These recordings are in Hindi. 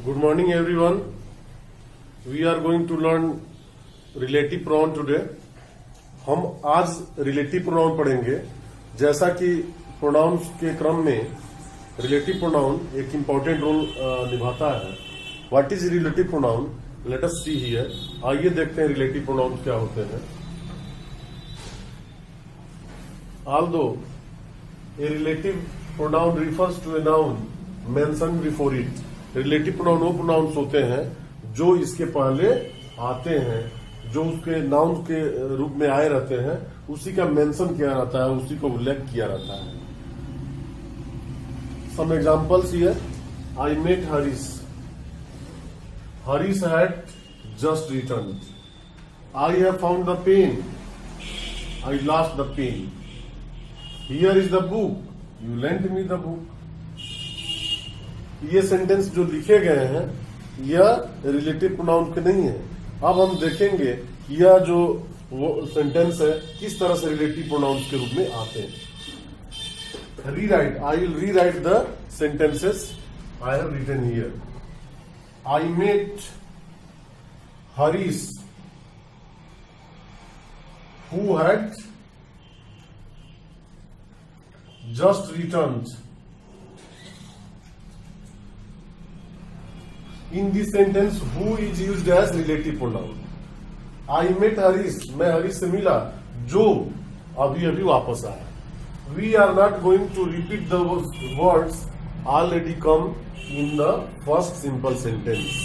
Good morning everyone. We are going to learn relative pronoun today. हम आज रिलेटिव प्रोनाउन पढ़ेंगे। जैसा कि प्रोनाउंस के क्रम में रिलेटिव प्रोनाउन एक इंपॉर्टेंट रोल निभाता है। What is relative pronoun? Let us see here. आइए देखते हैं रिलेटिव प्रोनाउन क्या होते हैं। Although a relative pronoun refers to a noun mentioned before it, relative pronoun वो प्रोनाउंस होते हैं जो इसके पहले आते हैं, जो उसके नाउन के रूप में आए रहते हैं, उसी का मेंशन किया रहता है, उसी को उल्लेख किया रहता है। Some examples here. I met Harish. Harish had just return. I have found the pen. I lost the pen. Here is the book. You lent me the book. ये सेंटेंस जो लिखे गए हैं यह रिलेटिव प्रोनाउन के नहीं है। अब हम देखेंगे कि यह जो वो सेंटेंस है किस तरह से रिलेटिव प्रोनाउंस के रूप में आते हैं। Rewrite. I will rewrite the sentences I have written here. I met Harish who had just returned. In this sentence, who is used as relative pronoun? I met Harish. मैं हरीश से मिला जो अभी अभी वापस आया। We are not going to repeat the words already come in the first simple sentence.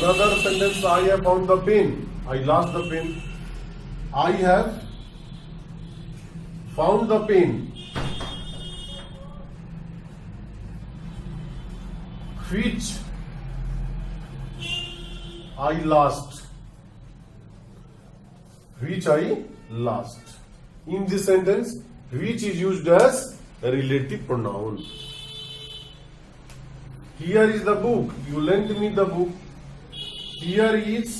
Another sentence, I have found the pen. I lost the pen. I have found the pen which I lost. Which I lost. In this sentence, which is used as a relative pronoun. Here is the book. You lent me the book. Here is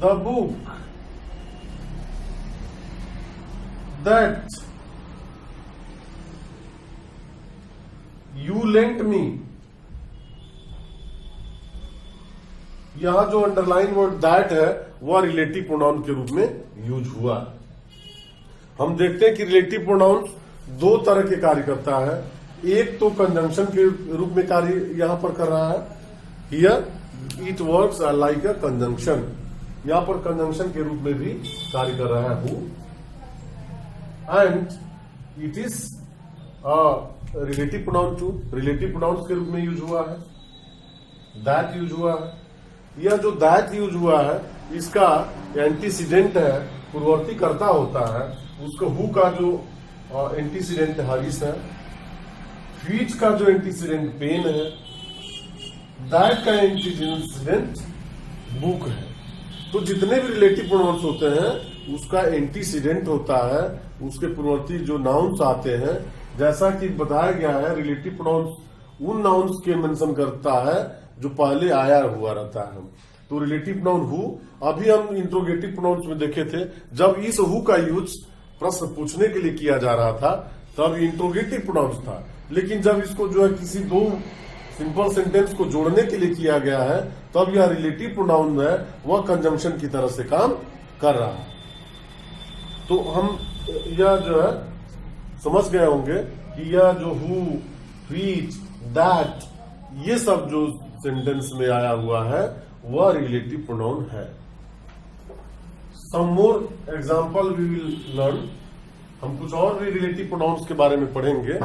the book that you lent me. यहां जो अंडरलाइन वर्ड दैट है वह रिलेटिव प्रोनाउन के रूप में यूज हुआ। हम देखते हैं कि रिलेटिव प्रोनाउन दो तरह के कार्य करता है। एक तो कंजंक्शन के रूप में कार्य यहां पर कर रहा है। Here it works like a conjunction. यहां पर कंजंक्शन के रूप में भी कार्य कर रहा है who. And it is relative pronoun too. Relative pronouns के रूप में यूज हुआ है। दैट यूज हुआ है। यह जो दैट यूज हुआ है इसका एंटीसीडेंट है, पूर्ववर्ती कर्ता होता है। उसको हु का जो एंटीसीडेंट हरीश है, व्हिच का जो एंटीसीडेंट पेन है, दैट का एंटीसीडेंट बुक है। तो जितने भी रिलेटिव प्रोनाउंस होते हैं उसका एंटीसीडेंट होता है, उसके पूर्ववर्ती जो नाउन्स आते हैं। जैसा कि बताया गया है रिलेटिव प्रोनाउंस उन नाउन्स के मेंशन करता है जो पहले आया हुआ रहता है। तो रिलेटिव प्रोनाउन हु, अभी हम इंट्रोगेटिव प्रोनाउंस में देखे थे, जब इस हु का यूज प्रश्न पूछने के लिए किया जा रहा था तब इंट्रोगेटिव प्रोनाउंस था। लेकिन जब इसको जो है किसी दो सिंपल सेंटेंस को जोड़ने के लिए किया गया है तब यह रिलेटिव प्रोनाउन है, वह कंजंक्शन की तरह से काम कर रहा है। तो हम यह जो है समझ गए होंगे कि यह जो हु, व्हिच, दैट, ये सब जो सेंटेंस में आया हुआ है वह रिलेटिव प्रोनाउन है। Some more example we will learn. हम कुछ और भी रिलेटिव प्रोनाउंस के बारे में पढ़ेंगे।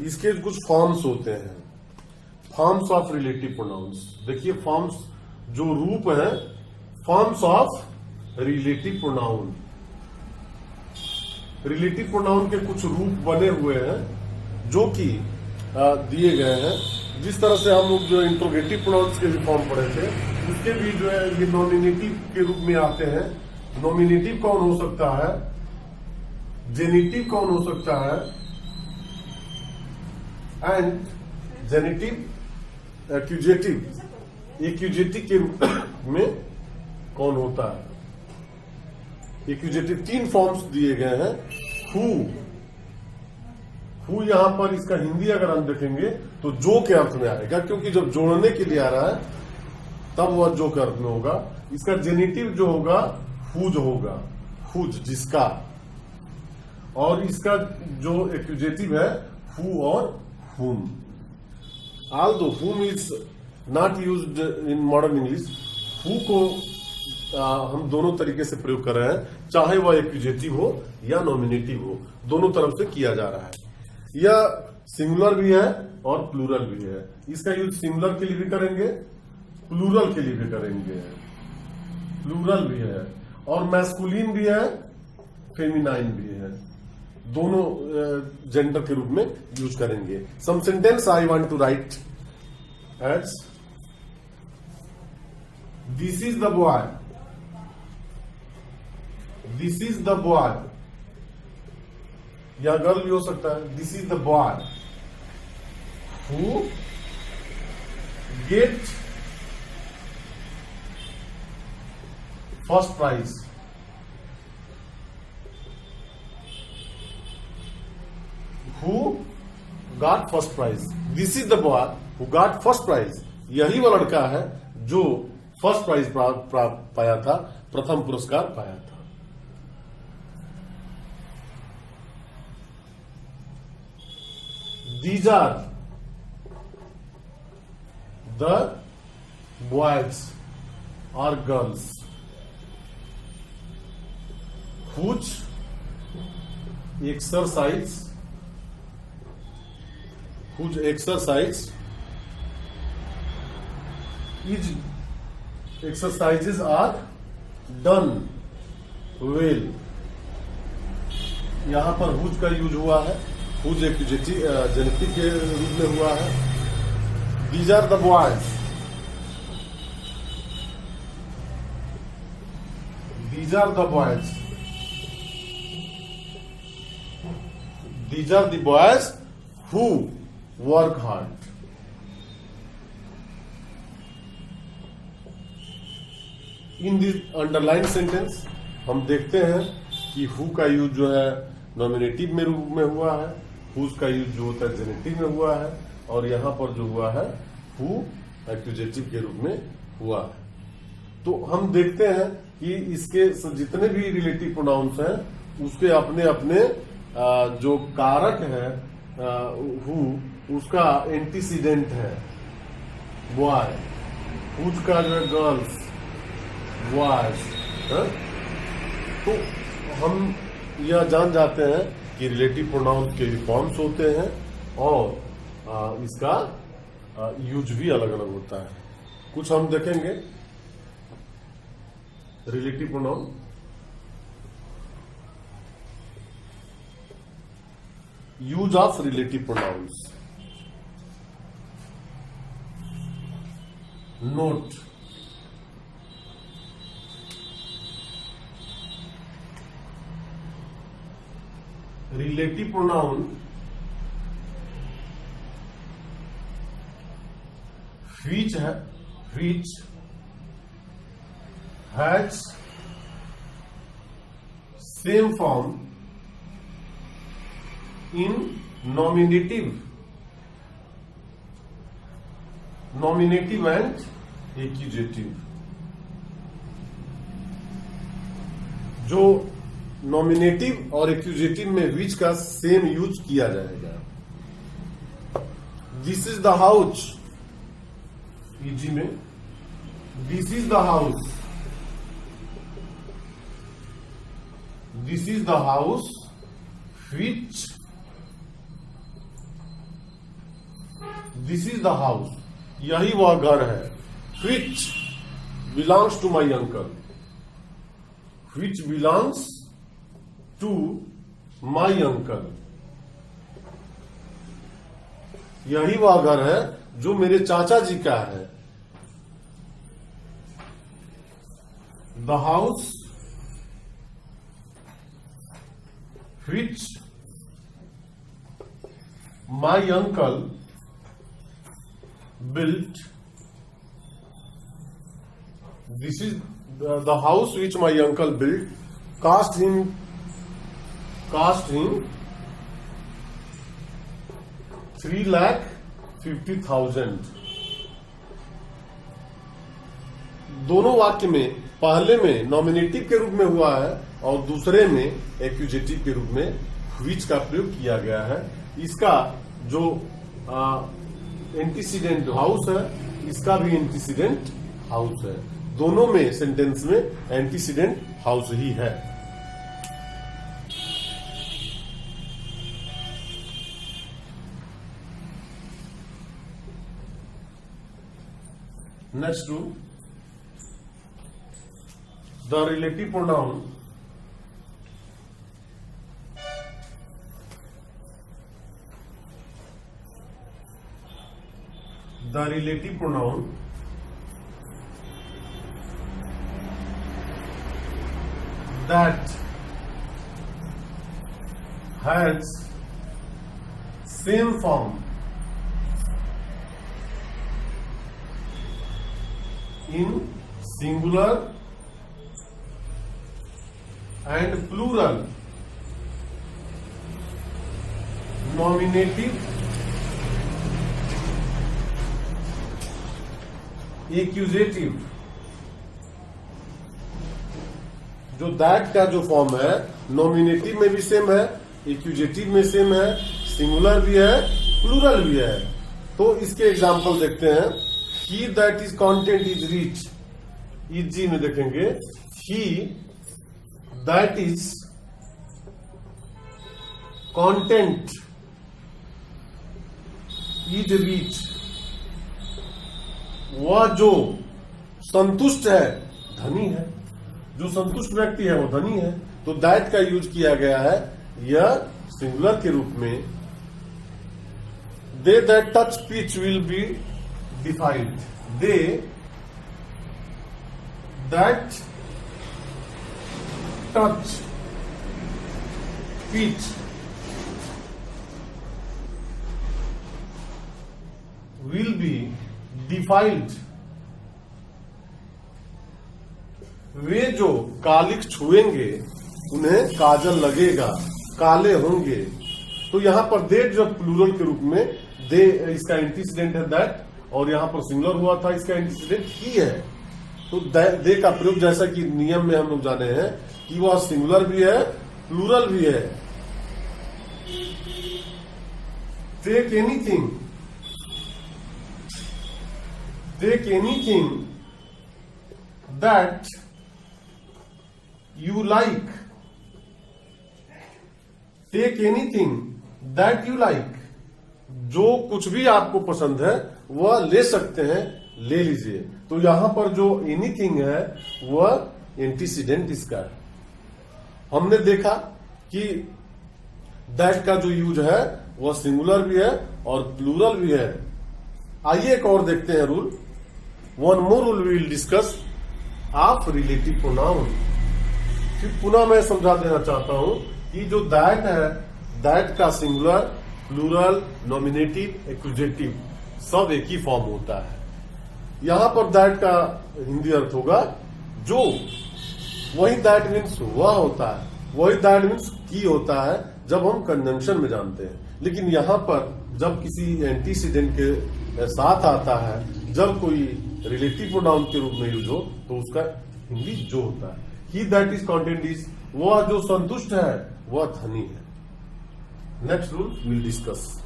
इसके कुछ फॉर्म्स होते हैं। Forms of relative pronouns. देखिए फॉर्म्स जो रूप है, forms of relative pronoun. Relative pronoun के कुछ रूप बने हुए हैं जो कि दिए गए हैं। जिस तरह से हम लोग जो इंट्रोगेटिव प्रोनाउंस के भी फॉर्म पढ़े थे उसके भी जो है ये नॉमिनेटिव के रूप में आते हैं। नॉमिनेटिव कौन हो सकता है, जेनिटिव कौन हो सकता है, एंड जेनिटिव, एक्यूजेटिव। एक्यूजेटिव के रूप में कौन होता है। एक्यूजेटिव तीन फॉर्म्स दिए गए हैं। हु, हु यहां पर इसका हिंदी अगर हम देखेंगे तो जो के अर्थ में आएगा, क्योंकि जब जोड़ने के लिए आ रहा है तब वह जो के अर्थ में होगा। इसका जेनिटिव जो होगा हुज होगा, हुज जिसका, और इसका जो एक्यूजेटिव है हु और हुम। ऑल्दो हुम is not used in modern English, who co हम दोनों तरीके से प्रयोग कर रहे हैं, चाहे वह एक्यूजेटिव हो या नॉमिनेटिव हो, दोनों तरफ से किया जा रहा है। यह सिंगुलर भी है और प्लूरल भी है। इसका यूज सिंगुलर के लिए भी करेंगे, प्लूरल के लिए भी करेंगे, प्लूरल भी है, और मैस्कुलिन भी है, फेमिनाइन भी है, दोनों जेंडर के रूप में यूज करेंगे। Some sentence I want to write as this is the boy, this is the boy, या गर्ल भी हो सकता है। This is the boy who get first prize, who got first prize. This is the boy who got first prize, यही वह लड़का है जो फर्स्ट प्राइज पाया था, प्रथम पुरस्कार पाया था। These are the boys or girls whose exercises are done well। यहां पर हुज का यूज हुआ है, हुज जेनेटिव के रूप में हुआ है। These are the boys, these are the boys, these are the boys who work hard. In this underline sentence हम देखते हैं कि हु का यूज जो है नॉमिनेटिव में रूप में हुआ है, हुज का यूज जो होता है जेनेटिव में हुआ है, और यहां पर जो हुआ है हु एक्यूजेटिव के रूप में हुआ है। तो हम देखते हैं कि इसके जितने भी रिलेटिव प्रोनाउंस हैं उसके अपने अपने जो कारक है हु, उसका एंटीसीडेंट है बॉय, हुज का जो है गर्ल्स, बॉयज। तो हम यह जान जाते हैं कि रिलेटिव प्रोनाउंस के भी फॉर्म्स होते हैं और इसका यूज भी अलग अलग होता है। कुछ हम देखेंगे relative pronoun. Use of relative pronouns. Note, relative pronoun which has same form in nominative and accusative। जो नॉमिनेटिव और एक्यूजेटिव में विच का सेम यूज किया जाएगा। दिस इज द हाउस, ईजी में this is the house, this is the house which, this is the house, यही वह घर है, which belongs to my uncle, which belongs to my uncle, यही वह घर है जो मेरे चाचा जी का है। The house which my uncle built, this is the house which my uncle built, cost him 3,50,000। दोनों वाक्य में पहले में नॉमिनेटिव के रूप में हुआ है और दूसरे में एक्यूजेटिव के रूप में व्हिच का प्रयोग किया गया है। इसका जो एंटीसीडेंट हाउस है, इसका भी एंटीसीडेंट हाउस है। दोनों में सेंटेंस में एंटीसीडेंट हाउस ही है। Next rule, the relative pronoun that has same form in singular and plural, nominative, accusative. जो दैट का जो फॉर्म है नॉमिनेटिव में भी सेम है, एक्यूजेटिव में सेम है, सिंगुलर भी है, प्लूरल भी है। तो इसके एग्जाम्पल देखते हैं। He that is content is rich, इजी में देखेंगे he that is content is rich. वह जो संतुष्ट है धनी है, जो संतुष्ट व्यक्ति है वो धनी है। तो दैट का यूज किया गया है यह सिंगुलर के रूप में। They that touch pitch will be defiled, they that touch pitch will be defiled. वे जो कालिक छुएंगे उन्हें काजल लगेगा, काले होंगे। तो यहां पर दे जो प्लूरल के रूप में दे, इसका एंटीसीडेंट है दैट, और यहां पर सिंगुलर हुआ था, इसका एंटीसीडेंट ही है। तो दे का प्रयोग जैसा कि नियम में हम लोग जाने हैं कि वह सिंगुलर भी है, प्लूरल भी है। Take anything, take anything that you like, take anything that you like। जो कुछ भी आपको पसंद है वह ले सकते हैं, ले लीजिए। तो यहां पर जो एनीथिंग है वह एंटीसीडेंट इसका है। हमने देखा कि दैट का जो यूज है वह सिंगुलर भी है और प्लूरल भी है। आइए एक और देखते हैं rule. One more rule we will discuss of relative pronoun. फिर पुनः मैं समझा देना चाहता हूं कि जो दैट है, दैट का सिंगुलर, प्लूरल, नॉमिनेटिव, एक्यूजेटिव सब एक ही फॉर्म होता है। यहां पर दैट का हिंदी अर्थ होगा जो, वही दैट मीन्स वह होता है, वही दैट मीन्स की होता है जब हम कंजंक्शन में जानते हैं। लेकिन यहां पर जब किसी एंटीसीडेंट के साथ आता है, जब कोई रिलेटिव प्रोनाउन के रूप में यूज हो, तो उसका हिंदी जो होता है। ही दैट इज कंटेंट इज, वह जो संतुष्ट है वह धनी है। Next rule will discuss.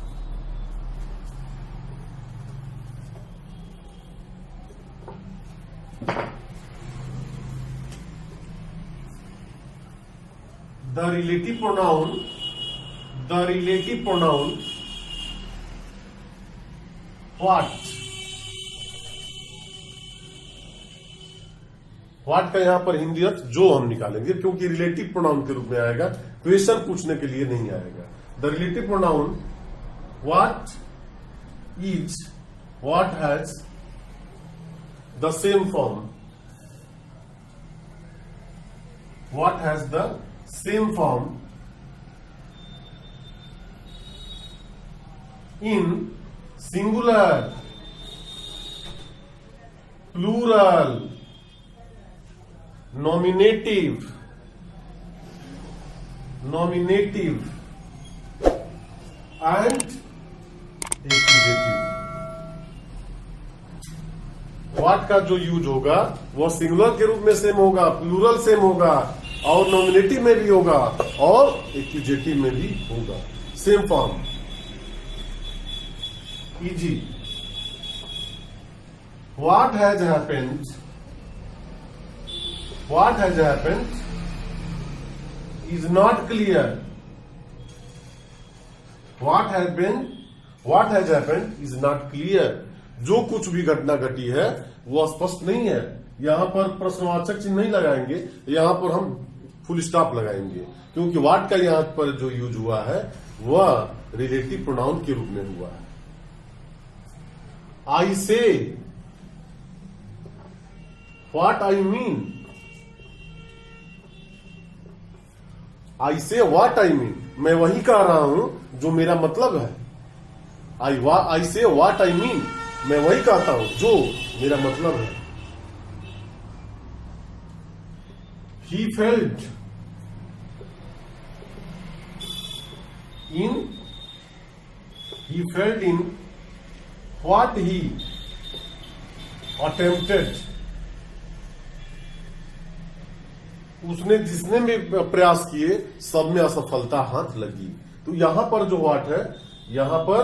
The relative pronoun what का यहां पर हिंदी अर्थ जो हम निकालेंगे, क्योंकि रिलेटिव प्रोनाउन के रूप में आएगा, क्वेश्चन पूछने के लिए नहीं आएगा। The relative pronoun what is, what has the same form, what has the same form in singular, plural, nominative and accusative. What का जो यूज होगा वो सिंगुलर के रूप में सेम होगा, प्लूरल सेम होगा, और नॉमिनेटिव में भी होगा और एक्यूजेटिव में भी होगा, same form. Easy. What has happened, what has happened is not clear. What has happened is not clear. जो कुछ भी घटना घटी है वो स्पष्ट नहीं है। यहां पर प्रश्नवाचक चिन्ह नहीं लगाएंगे, यहां पर हम फुल स्टॉप लगाएंगे, क्योंकि व्हाट का यहां पर जो यूज हुआ है वह रिलेटिव प्रोनाउन के रूप में हुआ है। आई से, व्हाट आई मीन। आई से व्हाट आई मीन, मैं वही कह रहा हूं जो मेरा मतलब है। आई से व्हाट आई मीन, मैं वही कहता हूं जो मेरा मतलब है। He felt in what he attempted। उसने जिसने भी प्रयास किए सब में असफलता हाथ लगी। तो यहां पर जो व्हाट है, यहां पर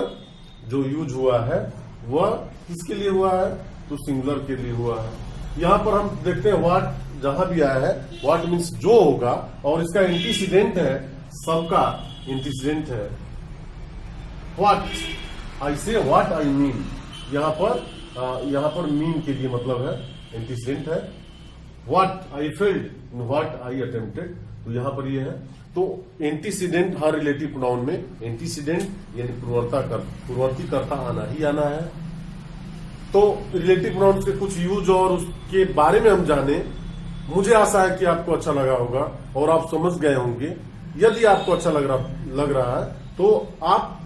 जो यूज हुआ है वह किसके लिए हुआ है, तो सिंगुलर के लिए हुआ है। यहां पर हम देखते हैं व्हाट जहां भी आया है, व्हाट मीन्स जो होगा, और इसका एंटीसीडेंट है, सबका एंटीसीडेंट है। व्हाट, आई से व्हाट आई मीन, यहां पर मीन के लिए मतलब है, एंटीसीडेंट है। What I failed, what I attempted, तो यहां पर ये है। तो एंटीसीडेंट हर रिलेटिव प्रोनाउन में एंटीसीडेंट यानी पूर्ववर्ती कर्ता आना ही आना है। तो रिलेटिव प्रोनाउन के कुछ यूज और उसके बारे में हम जाने। मुझे आशा है कि आपको अच्छा लगा होगा और आप समझ गए होंगे। यदि आपको अच्छा लग रहा है तो आप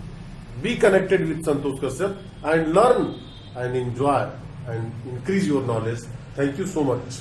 be connected with Santosh Kashyap and learn and enjoy and increase your knowledge. Thank you so much.